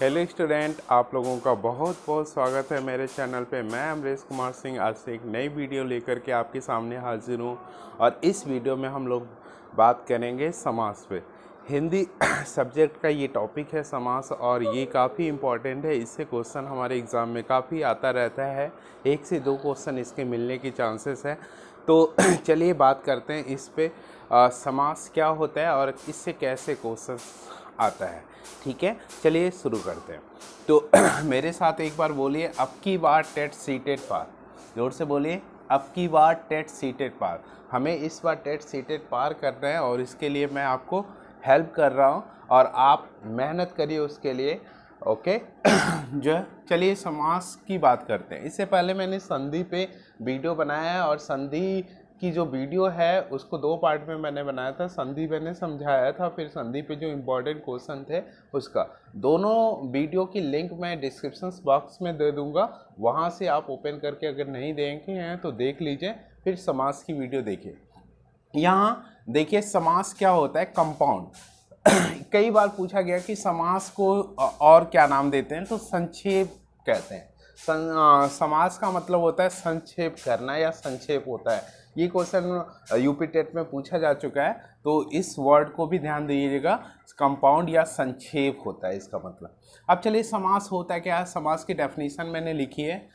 Hello student, आप लोगों का बहुत बहुत स्वागत है मेरे चैनल पे। मैं अमरेश कुमार सिंह आज से एक नई वीडियो लेकर के आपके सामने हाजिर हूँ। और इस वीडियो में हम लोग बात करेंगे समास पे। हिंदी सब्जेक्ट का ये टॉपिक है समास, और ये काफ़ी इम्पॉर्टेंट है। इससे क्वेश्चन हमारे एग्ज़ाम में काफ़ी आता रहता है। 1 से 2 क्वेश्चन इसके मिलने की चांसेस है। तो चलिए बात करते हैं इस पे, समास क्या होता है और इससे कैसे क्वेश्चन आता है। ठीक है, चलिए शुरू करते हैं। तो मेरे साथ एक बार बोलिए, अब की बार टेट सीटेड पार। जोर से बोलिए, अब की बार टेट सीटेड पार। हमें इस बार टेट सीटेड पार करना है और इसके लिए मैं आपको हेल्प कर रहा हूँ और आप मेहनत करिए उसके लिए। ओके जो चलिए समास की बात करते हैं। इससे पहले मैंने संधि पे वीडियो बनाया है, और संधि की जो वीडियो है उसको 2 पार्ट में मैंने बनाया था। संधि मैंने समझाया था, फिर संधि पे जो इम्पोर्टेंट क्वेश्चन थे उसका। दोनों वीडियो की लिंक मैं डिस्क्रिप्शन बॉक्स में दे दूंगा, वहाँ से आप ओपन करके अगर नहीं देखे हैं तो देख लीजिए, फिर समास की वीडियो देखिए। यहाँ देखिए समास क्या होता है, कंपाउंड। कई बार पूछा गया कि समास को और क्या नाम देते हैं, तो संक्षेप कहते हैं। समास का मतलब होता है संक्षेप करना या संक्षेप होता है। ये क्वेश्चन यूपी टेट में पूछा जा चुका है, तो इस वर्ड को भी ध्यान दीजिएगा। कंपाउंड या संक्षेप होता है इसका मतलब। अब चलिए समास होता है क्या है। समास की डेफिनेशन मैंने लिखी है।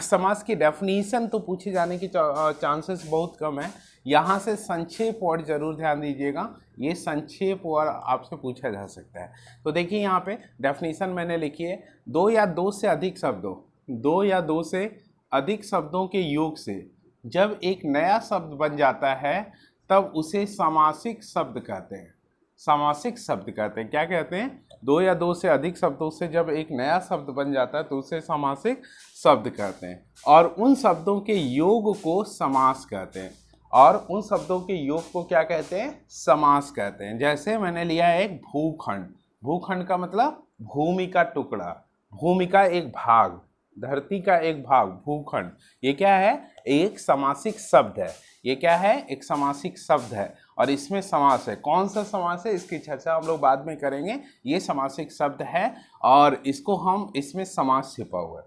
समास की डेफिनेशन तो पूछे जाने की चांसेस बहुत कम है। यहाँ से संक्षेप वर्ड जरूर ध्यान दीजिएगा, ये संक्षेप वर्ड आपसे पूछा जा सकता है। तो देखिए यहाँ पे डेफिनेशन मैंने लिखी है, 2 या 2 से अधिक शब्दों 2 या 2 से अधिक शब्दों के योग से जब एक नया शब्द बन जाता है तब उसे समासिक शब्द कहते हैं। समासिक शब्द कहते हैं। क्या कहते हैं? 2 या 2 से अधिक शब्दों से जब एक नया शब्द बन जाता है तो उसे समासिक शब्द कहते हैं। और उन शब्दों के योग को समास कहते हैं। और उन शब्दों के योग को क्या कहते हैं? समास कहते हैं। जैसे मैंने लिया है एक भूखंड। भूखंड का मतलब भूमि का टुकड़ा, भूमि का एक भाग, धरती का एक भाग, भूखंड। ये क्या है? एक समासिक शब्द है। ये क्या है? एक समासिक शब्द है, और इसमें समास है। कौन सा समास है इसकी चर्चा हम लोग बाद में करेंगे। ये समासिक शब्द है और इसको हम इसमें समास छिपा हुआ है।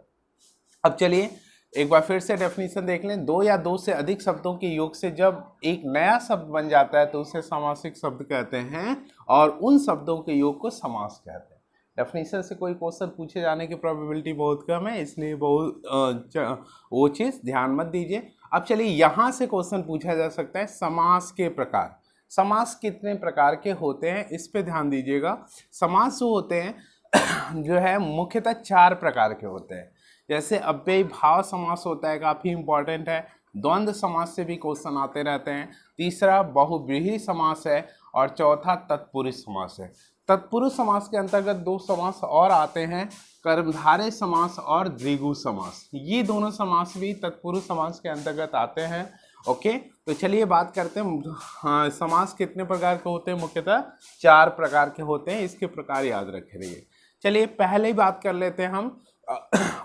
अब चलिए एक बार फिर से डेफिनेशन देख लें। 2 या 2 से अधिक शब्दों के योग से जब एक नया शब्द बन जाता है तो उसे समासिक शब्द कहते हैं, और उन शब्दों के योग को समास कहते हैं। डेफिनेशन से कोई क्वेश्चन पूछे जाने की प्रोबेबिलिटी बहुत कम है, इसलिए वो चीज़ ध्यान मत दीजिए। अब चलिए यहाँ से क्वेश्चन पूछा जा सकता है समास के प्रकार। समास कितने प्रकार के होते हैं इस पे ध्यान दीजिएगा। समास जो होते हैं जो है मुख्यतः 4 प्रकार के होते हैं। जैसे अव्ययी भाव समास होता है, काफ़ी इंपॉर्टेंट है। द्वंद्व समास से भी क्वेश्चन आते रहते हैं। तीसरा बहुव्रीहि समास है, और चौथा तत्पुरुष समास है। तत्पुरुष समास के अंतर्गत 2 समास और आते हैं, कर्मधारय समास और द्विगु समास। ये दोनों समास भी तत्पुरुष समास के अंतर्गत आते हैं। ओके, तो चलिए बात करते हैं। हाँ, समास कितने प्रकार के होते हैं? मुख्यतः 4 प्रकार के होते हैं। इसके प्रकार याद रखे रहिए। चलिए पहले ही बात कर लेते हैं हम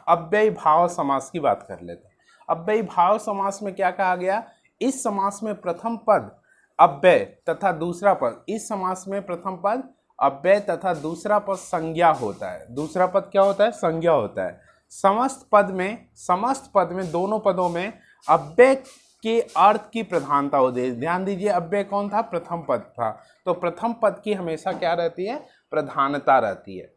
अव्ययी भाव समास की बात कर लेते हैं। अव्ययी भाव समास में क्या कहा गया? इस समास में प्रथम पद अव्यय तथा दूसरा पद, इस समास में प्रथम पद अव्यय तथा दूसरा पद संज्ञा होता है। दूसरा पद क्या होता है? संज्ञा होता है। समस्त पद में दोनों पदों में अव्यय के अर्थ की प्रधानता होती है। ध्यान दीजिए, अव्यय कौन था? प्रथम पद था। तो प्रथम पद की हमेशा क्या रहती है? प्रधानता रहती है।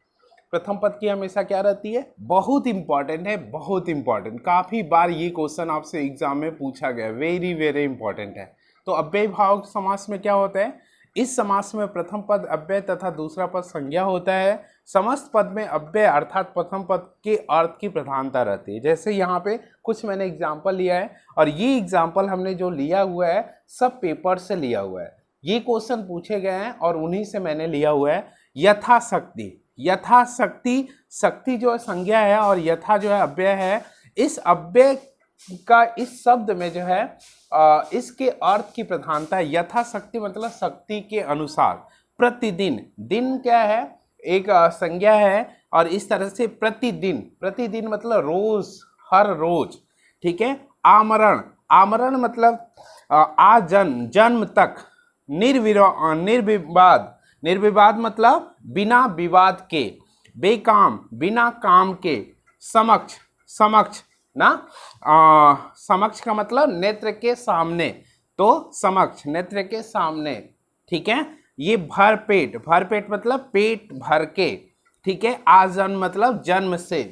प्रथम पद की हमेशा क्या रहती है? बहुत इंपॉर्टेंट है, बहुत इंपॉर्टेंट। काफी बार ये क्वेश्चन आपसे एग्जाम में पूछा गया, वेरी वेरी इंपॉर्टेंट है। तो अव्ययी भाव समास में क्या होता है? इस समास में प्रथम पद अव्यय तथा दूसरा पद संज्ञा होता है। समस्त पद में अव्यय अर्थात प्रथम पद के अर्थ की प्रधानता रहती है। जैसे यहाँ पे कुछ मैंने एग्जाम्पल लिया है, और ये एग्जाम्पल हमने जो लिया हुआ है सब पेपर से लिया हुआ है। ये क्वेश्चन पूछे गए हैं और उन्हीं से मैंने लिया हुआ है। यथाशक्ति, यथाशक्ति, शक्ति जो है संज्ञा है और यथा जो है अव्यय है। इस अव्यय का इस शब्द में जो है इसके अर्थ की प्रधानता है। यथाशक्ति मतलब शक्ति के अनुसार। प्रतिदिन, दिन क्या है? एक संज्ञा है, और इस तरह से प्रतिदिन, प्रतिदिन मतलब रोज, हर रोज। ठीक है। आमरण, आमरण मतलब आजन्म, जन्म तक। निर्विवाद, निर्विवाद मतलब बिना विवाद के। बेकाम बिना काम के, समक्ष समक्ष ना, समक्ष का मतलब नेत्र के सामने, तो समक्ष नेत्र के सामने, ठीक है। ये भरपेट, भरपेट मतलब पेट भर के, ठीक है। आजन्म मतलब जन्म से।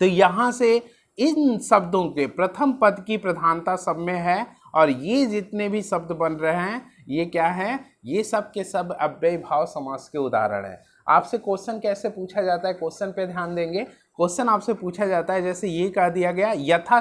तो यहां से इन शब्दों के प्रथम पद की प्रधानता सब में है, और ये जितने भी शब्द बन रहे हैं ये क्या है, ये सब के सब अव्ययी भाव समास के उदाहरण है। आपसे क्वेश्चन कैसे पूछा जाता है, क्वेश्चन पे ध्यान देंगे। क्वेश्चन आपसे पूछा जाता है, जैसे ये कह दिया गया यथा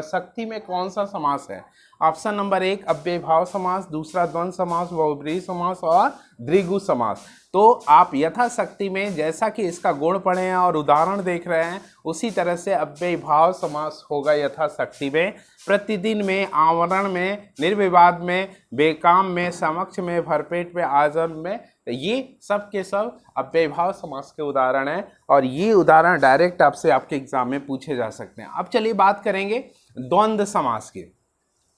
शक्ति में कौन सा समास है। ऑप्शन नंबर 1 अव्ययी भाव समास, दूसरा द्वंद्व समास, बहुब्रीहि समास और द्विगु समास। तो आप यथाशक्ति में जैसा कि इसका गुण पढ़े हैं और उदाहरण देख रहे हैं, उसी तरह से अव्ययी भाव समास होगा यथाशक्ति में। प्रतिदिन में, आवरण में, निर्विवाद में, बेकाम में, समक्ष में, भरपेट में, आजन्म में, तो ये सब के सब अव्ययी भाव समास के उदाहरण हैं, और ये उदाहरण डायरेक्ट आपसे आपके एग्जाम में पूछे जा सकते हैं। अब चलिए बात करेंगे द्वंद्व समास की।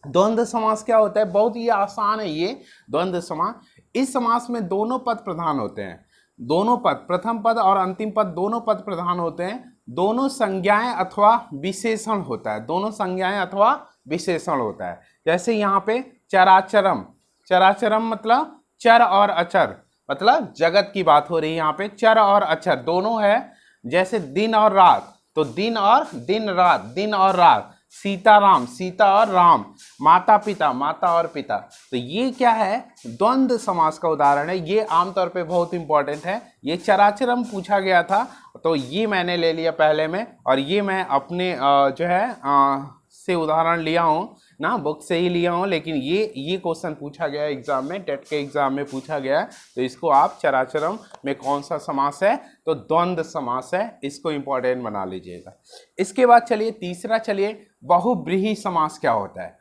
द्वंद्व समास क्या होता है, बहुत ही आसान है ये द्वंद्व समास। इस समास में दोनों पद प्रधान होते हैं, दोनों पद, प्रथम पद और अंतिम पद दोनों पद प्रधान होते हैं। दोनों संज्ञाएं अथवा विशेषण होता है, दोनों संज्ञाएं अथवा विशेषण होता है। जैसे यहाँ पे चराचरम, चराचरम मतलब चर और अचर, मतलब जगत की बात हो रही है। यहाँ पे चर और अचर दोनों है। जैसे दिन और रात, तो दिन और दिन रात, दिन और रात। सीताराम, सीता और राम। माता पिता, माता और पिता। तो ये क्या है, द्वंद्व समास का उदाहरण है। ये आमतौर पे बहुत इंपॉर्टेंट है। ये चराचरम पूछा गया था, तो ये मैंने ले लिया पहले में, और ये मैं अपने जो है से उदाहरण लिया हूँ ना, बुक से ही लिया हूँ, लेकिन ये क्वेश्चन पूछा गया है एग्जाम में, टेट के एग्जाम में पूछा गया है। तो इसको आप चराचरम में कौन सा समास है, तो द्वंद्व समास है, इसको इंपॉर्टेंट बना लीजिएगा। इसके बाद चलिए तीसरा, चलिए बहुब्रीहि समास क्या होता है।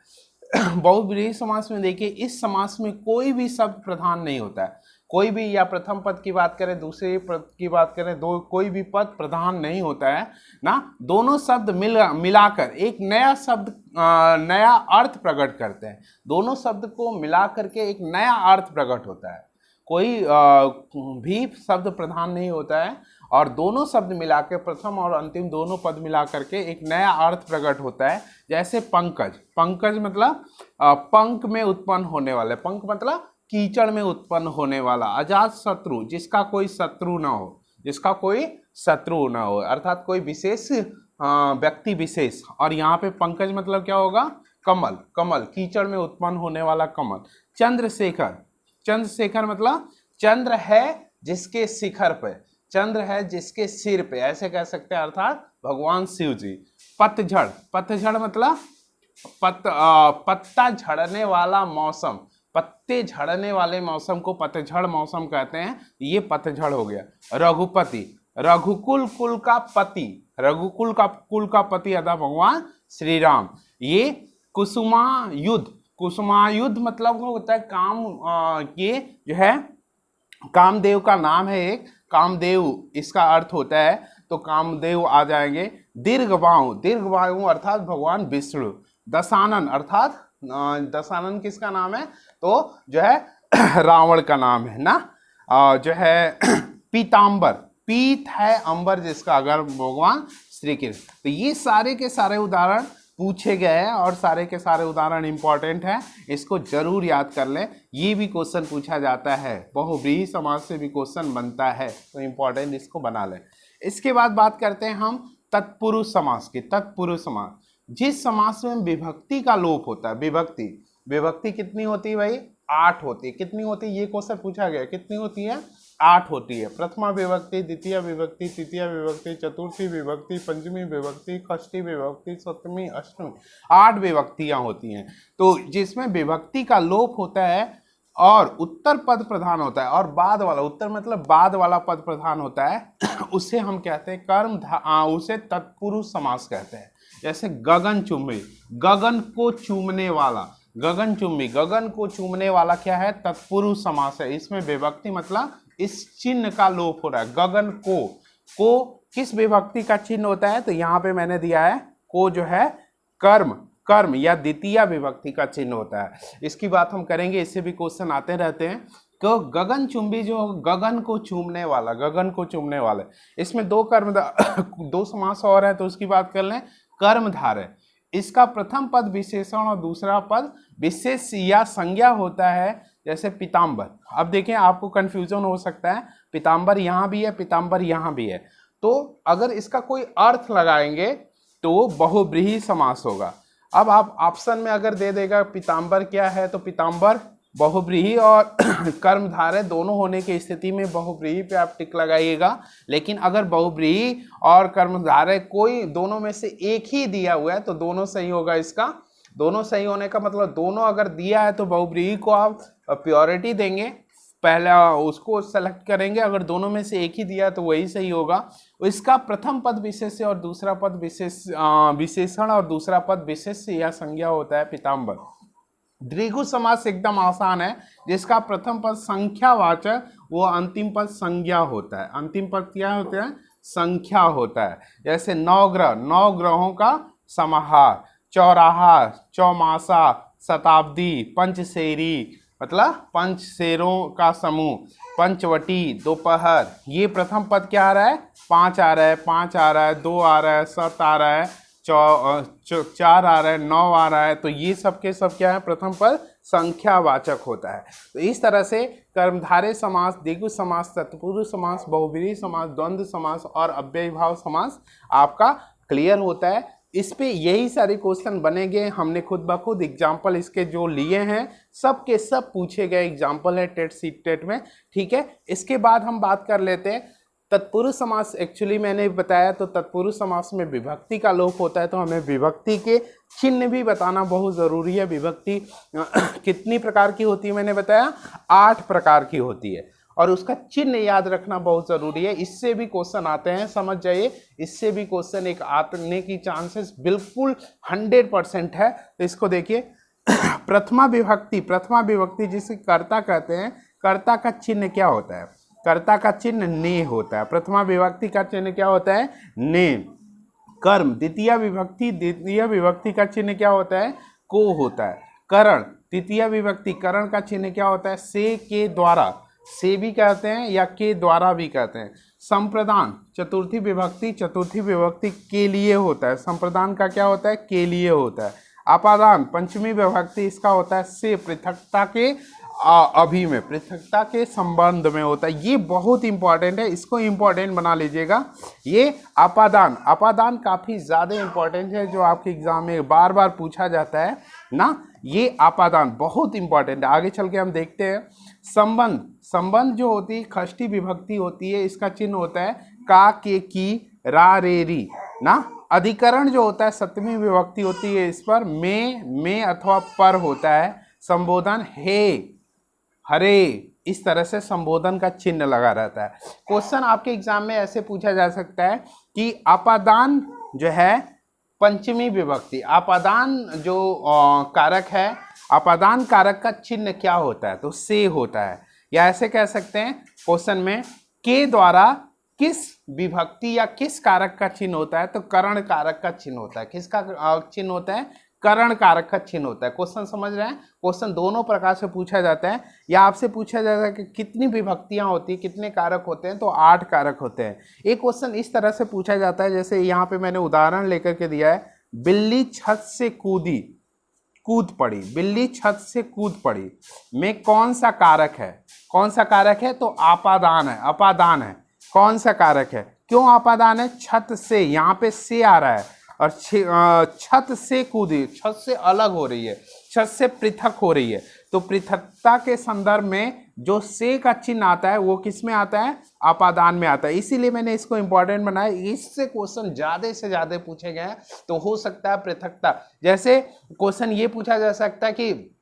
बहुब्रीहि समास में देखिए, इस समास में कोई भी शब्द प्रधान नहीं होता है, कोई भी, या प्रथम पद की बात करें, दूसरे पद की बात करें, कोई भी पद प्रधान नहीं होता है ना। दोनों शब्द मिलाकर एक नया शब्द, नया अर्थ प्रकट करते हैं। दोनों शब्द को मिलाकर के एक नया अर्थ प्रकट होता है। कोई भी शब्द प्रधान नहीं होता है, और दोनों शब्द मिलाकर, प्रथम और अंतिम दोनों पद मिलाकर के एक नया अर्थ प्रकट होता है। जैसे पंकज, पंकज मतलब पंख में उत्पन्न होने वाले, पंख मतलब कीचड़ में उत्पन्न होने वाला। अजात शत्रु, जिसका कोई शत्रु ना हो, जिसका कोई शत्रु ना हो, अर्थात कोई विशेष व्यक्ति विशेष। और यहाँ पे पंकज मतलब क्या होगा, कमल, कमल कीचड़ में उत्पन्न होने वाला कमल। चंद्रशेखर, चंद्रशेखर मतलब चंद्र है जिसके शिखर पे, चंद्र है जिसके सिर पे, ऐसे कह सकते हैं, अर्थात भगवान शिव जी। पतझड़, पतझड़ मतलब पत्ता झड़ने वाला मौसम, पत्ते झड़ने वाले मौसम को पतझड़ मौसम कहते हैं, ये पतझड़ हो गया। रघुपति, रघुकुल कुल का पति, रघुकुल का कुल का पति अदा भगवान श्री राम। ये कुसुमायुध, कुसुमायुध मतलब होता है काम, ये जो है कामदेव का नाम है एक, कामदेव इसका अर्थ होता है, तो कामदेव आ जाएंगे। दीर्घबाहु, दीर्घबाहु अर्थात भगवान विष्णु। दशानन अर्थात, दशानन किसका नाम है, तो जो है रावण का नाम है ना। जो है पीतांबर, पीत है अंबर जिसका, अगर भगवान श्री कृष्ण। तो ये सारे के सारे उदाहरण पूछे गए हैं, और सारे के सारे उदाहरण इंपॉर्टेंट है, इसको जरूर याद कर लें। ये भी क्वेश्चन पूछा जाता है, बहुब्रीहि समास से भी क्वेश्चन बनता है, तो इंपॉर्टेंट इसको बना लें। इसके बाद बात करते हैं हम तत्पुरुष समास की। तत्पुरुष समास, जिस समास में विभक्ति का लोप होता है, विभक्ति, विभक्ति कितनी होती है भाई, 8 होती है। कितनी होती है, ये क्वेश्चन पूछा गया, कितनी होती है, 8 होती है। प्रथमा विभक्ति, द्वितीय विभक्ति, तृतीय विभक्ति, चतुर्थी विभक्ति, पंचमी विभक्ति, षष्ठी विभक्ति, सप्तमी, अष्टमी, 8 विभक्तियां होती हैं। तो जिसमें विभक्ति का लोप होता है और उत्तर पद प्रधान होता है, और बाद वाला, उत्तर मतलब बाद वाला पद प्रधान होता है, उसे हम कहते हैं कर्म, उसे तत्पुरुष समास कहते हैं। जैसे गगन चुम्बी, गगन को चूमने वाला, गगन चुम्बी, गगन को चूमने वाला क्या है, तत्पुरुष समास है। इसमें विभक्ति मतलब इस चिन्ह का लोप हो रहा है। गगन को किस विभक्ति का चिन्ह होता है, तो यहाँ पे मैंने दिया है, को जो है कर्म, कर्म या द्वितीय विभक्ति का चिन्ह होता है। इसकी बात हम करेंगे, इससे भी क्वेश्चन आते रहते हैं। तो गगनचुंबी जो गगन को चूमने वाला, गगन को चूमने वाला, इसमें दो कर्म दो समास और है तो उसकी बात कर लें। कर्मधारय, इसका प्रथम पद विशेषण और दूसरा पद विशेष या संज्ञा होता है, जैसे पीताम्बर। अब देखें आपको कंफ्यूजन हो सकता है, पीताम्बर यहाँ भी है, पीताम्बर यहाँ भी है, तो अगर इसका कोई अर्थ लगाएंगे तो बहुब्रीहि समास होगा। अब आप ऑप्शन में अगर दे देगा पीताम्बर क्या है, तो पीताम्बर बहुब्रीहि और कर्मधारय दोनों होने की स्थिति में बहुब्रीहि पे आप टिक लगाइएगा। लेकिन अगर बहुब्रीहि और कर्मधारय कोई दोनों में से एक ही दिया हुआ है तो दोनों सही होगा। इसका दोनों सही होने का मतलब दोनों अगर दिया है तो बहुब्रीहि को आप प्योरिटी देंगे, पहला उसको सेलेक्ट करेंगे। अगर दोनों में से एक ही दिया तो वही सही होगा। इसका प्रथम पद विशेष और दूसरा पद विशेषण और दूसरा पद विशेष या संज्ञा होता है पीताम्बर। द्विगु समास एकदम आसान है, जिसका प्रथम पद संख्यावाचक वो अंतिम पद संज्ञा होता है। अंतिम पद क्या होता है? संख्या होता है। जैसे नवग्रह, नौ ग्रहों का समाहार, चौराहा, चौमासा, शताब्दी, पंचशेरी मतलब पंच शेरों का समूह, पंचवटी, दोपहर, ये प्रथम पद क्या आ रहा है? 5 आ रहा है, 5 आ रहा है, 2 आ रहा है, 7 आ रहा है, 4 आ रहा है, 9 आ रहा है, तो ये सब के सब क्या है? प्रथम पद संख्यावाचक होता है। तो इस तरह से कर्मधारय समास, द्विगु समास, तत्पुरुष समास, बहुब्रीहि समास, द्वंद्व समास और अव्ययीभाव समास आपका क्लियर होता है। इस पे यही सारे क्वेश्चन बनेंगे। हमने खुद ब खुद एग्जाम्पल इसके जो लिए हैं सब के सब पूछे गए एग्जाम्पल है टेट सीट टेट में, ठीक है। इसके बाद हम बात कर लेते हैं तत्पुरुष समास। एक्चुअली मैंने बताया तो तत्पुरुष समास में विभक्ति का लोप होता है, तो हमें विभक्ति के चिन्ह भी बताना बहुत ज़रूरी है। विभक्ति कितनी प्रकार की होती है मैंने बताया? 8 प्रकार की होती है और उसका चिन्ह याद रखना बहुत ज़रूरी है। इससे भी क्वेश्चन आते हैं, समझ जाइए, इससे भी क्वेश्चन एक आने की चांसेस बिल्कुल 100% है। तो इसको देखिए प्रथमा विभक्ति, प्रथमा विभक्ति जिसे कर्ता कहते हैं, कर्ता का चिन्ह क्या होता है? कर्ता का चिन्ह ने होता है। प्रथमा विभक्ति का चिन्ह क्या होता है? ने। कर्म, द्वितीय विभक्ति, द्वितीय विभक्ति का चिन्ह क्या होता है? को होता है। करण, तृतीय विभक्ति, करण का चिन्ह क्या होता है? से, के द्वारा, से भी कहते हैं या के द्वारा भी कहते हैं। संप्रदान, चतुर्थी विभक्ति, चतुर्थी विभक्ति के लिए होता है। संप्रदान का क्या होता है? के लिए होता है। अपादान, पंचमी विभक्ति, इसका होता है से, पृथकता के अभी में, पृथकता के संबंध में होता है। ये बहुत इंपॉर्टेंट है, इसको इंपॉर्टेंट बना लीजिएगा। ये अपादान, अपादान काफ़ी ज़्यादा इंपॉर्टेंट है, जो आपके एग्जाम में बार बार पूछा जाता है ना। ये अपादान बहुत इंपॉर्टेंट है। आगे चल के हम देखते हैं संबंध। संबंध जो होती है खष्टी विभक्ति होती है, इसका चिन्ह होता है का, के, की, रा, रे, री ना। अधिकरण जो होता है सप्तमी विभक्ति होती है, इस पर में अथवा पर होता है। संबोधन हे, हरे, इस तरह से संबोधन का चिन्ह लगा रहता है। क्वेश्चन आपके एग्जाम में ऐसे पूछा जा सकता है कि अपादान जो है पंचमी विभक्ति, अपादान जो कारक है, अपादान कारक का चिन्ह क्या होता है? तो से होता है। या ऐसे कह सकते हैं क्वेश्चन में के द्वारा किस विभक्ति या किस कारक का चिन्ह होता है? तो करण कारक का चिन्ह होता है। किसका चिन्ह होता है? करण कारक का चिन्ह होता है। क्वेश्चन समझ रहे हैं? क्वेश्चन दोनों प्रकार से पूछा जाता है। या आपसे पूछा जाता है कि कितनी विभक्तियां होती है, कितने कारक होते हैं? तो 8 कारक होते हैं। एक क्वेश्चन इस तरह से पूछा जाता है, जैसे यहाँ पे मैंने उदाहरण लेकर के दिया है, बिल्ली छत से कूद पड़ी, बिल्ली छत से कूद पड़ी में कौन सा कारक है? कौन सा कारक है? तो अपादान है, अपादान है। कौन सा कारक है? क्यों अपादान है? छत से, यहाँ पे से आ रहा है और छत से कूदी, छत से अलग हो रही है, छत से पृथक हो रही है। तो पृथकता के संदर्भ में जो से का चिन्ह आता है वो किस में आता है? अपादान में आता है। इसीलिए मैंने इसको इंपॉर्टेंट बनाया। इससे क्वेश्चन ज़्यादा से ज़्यादा पूछे गए हैं, तो हो सकता है पृथकता। जैसे क्वेश्चन ये पूछा जा सकता है कि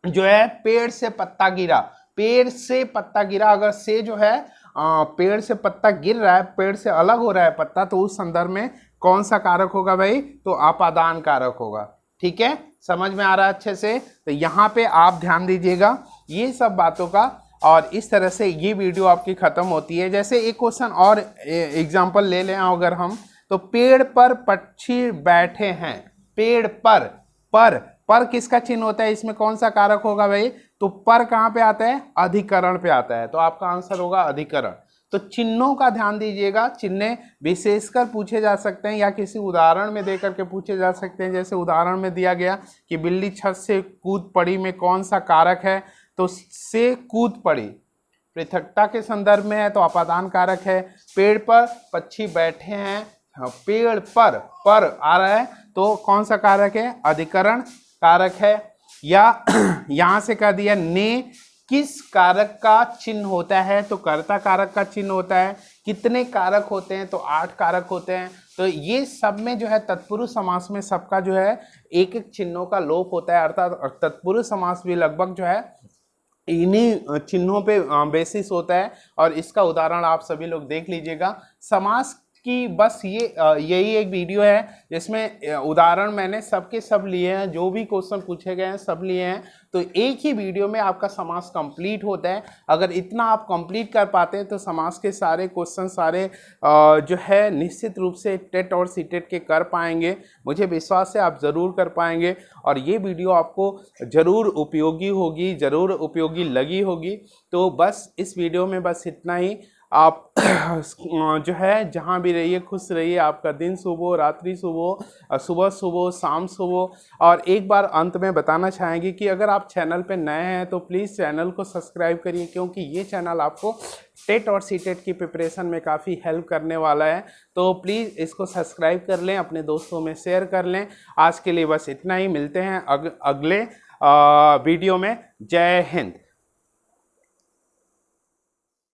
जो है पेड़ से पत्ता गिरा, पेड़ से पत्ता गिरा, अगर से जो है पेड़ से पत्ता गिर रहा है, पेड़ से अलग हो रहा है पत्ता, तो उस संदर्भ में कौन सा कारक होगा भाई? तो अपादान कारक होगा। ठीक है, समझ में आ रहा है अच्छे से? तो यहाँ पे आप ध्यान दीजिएगा ये सब बातों का। और इस तरह से ये वीडियो आपकी खत्म होती है। जैसे एक क्वेश्चन और एग्जांपल ले लें अगर हम, तो पेड़ पर पक्षी बैठे हैं, पेड़ पर पर किसका चिन्ह होता है, इसमें कौन सा कारक होगा भाई, तो पर कहाँ पे आता है, अधिकरण पे आता है, तो आपका आंसर होगा अधिकरण। तो चिन्हों का ध्यान दीजिएगा, चिन्ह विशेषकर पूछे जा सकते हैं या किसी उदाहरण में देकर के पूछे जा सकते हैं। जैसे उदाहरण में दिया गया कि बिल्ली छत से कूद पड़ी में कौन सा कारक है, तो से कूद पड़ी पृथकता के संदर्भ में है तो अपादान कारक है। पेड़ पर पक्षी बैठे हैं, पेड़ पर आ रहा है तो कौन सा कारक है, अधिकरण कारक है। या यहां से कह दिया ने किस कारक का चिन्ह होता है, तो कर्ता कारक का चिन्ह होता है। कितने कारक होते हैं, तो 8 कारक होते हैं। तो ये सब में जो है तत्पुरुष समास में सबका जो है एक एक चिन्हों का लोप होता है, अर्थात तत्पुरुष समास भी लगभग जो है इन्हीं चिन्हों पे बेसिस होता है। और इसका उदाहरण आप सभी लोग देख लीजिएगा। समास की बस यही एक वीडियो है जिसमें उदाहरण मैंने सबके सब लिए हैं, जो भी क्वेश्चन पूछे गए हैं सब लिए हैं। तो एक ही वीडियो में आपका समास कंप्लीट होता है। अगर इतना आप कंप्लीट कर पाते हैं तो समास के सारे क्वेश्चन सारे जो है निश्चित रूप से टेट और सीटेट के कर पाएंगे। मुझे विश्वास है आप ज़रूर कर पाएंगे और ये वीडियो आपको ज़रूर उपयोगी होगी, ज़रूर उपयोगी लगी होगी। तो बस इस वीडियो में बस इतना ही। आप जो है जहाँ भी रहिए खुश रहिए, आपका दिन शुभ हो, रात्रि शुभ हो, सुबह शुभ हो, शाम शुभ हो। और एक बार अंत में बताना चाहेंगे कि अगर आप चैनल पे नए हैं तो प्लीज़ चैनल को सब्सक्राइब करिए, क्योंकि ये चैनल आपको टेट और सीटेट की प्रिपरेशन में काफ़ी हेल्प करने वाला है। तो प्लीज़ इसको सब्सक्राइब कर लें, अपने दोस्तों में शेयर कर लें। आज के लिए बस इतना ही, मिलते हैं अगले वीडियो में। जय हिंद।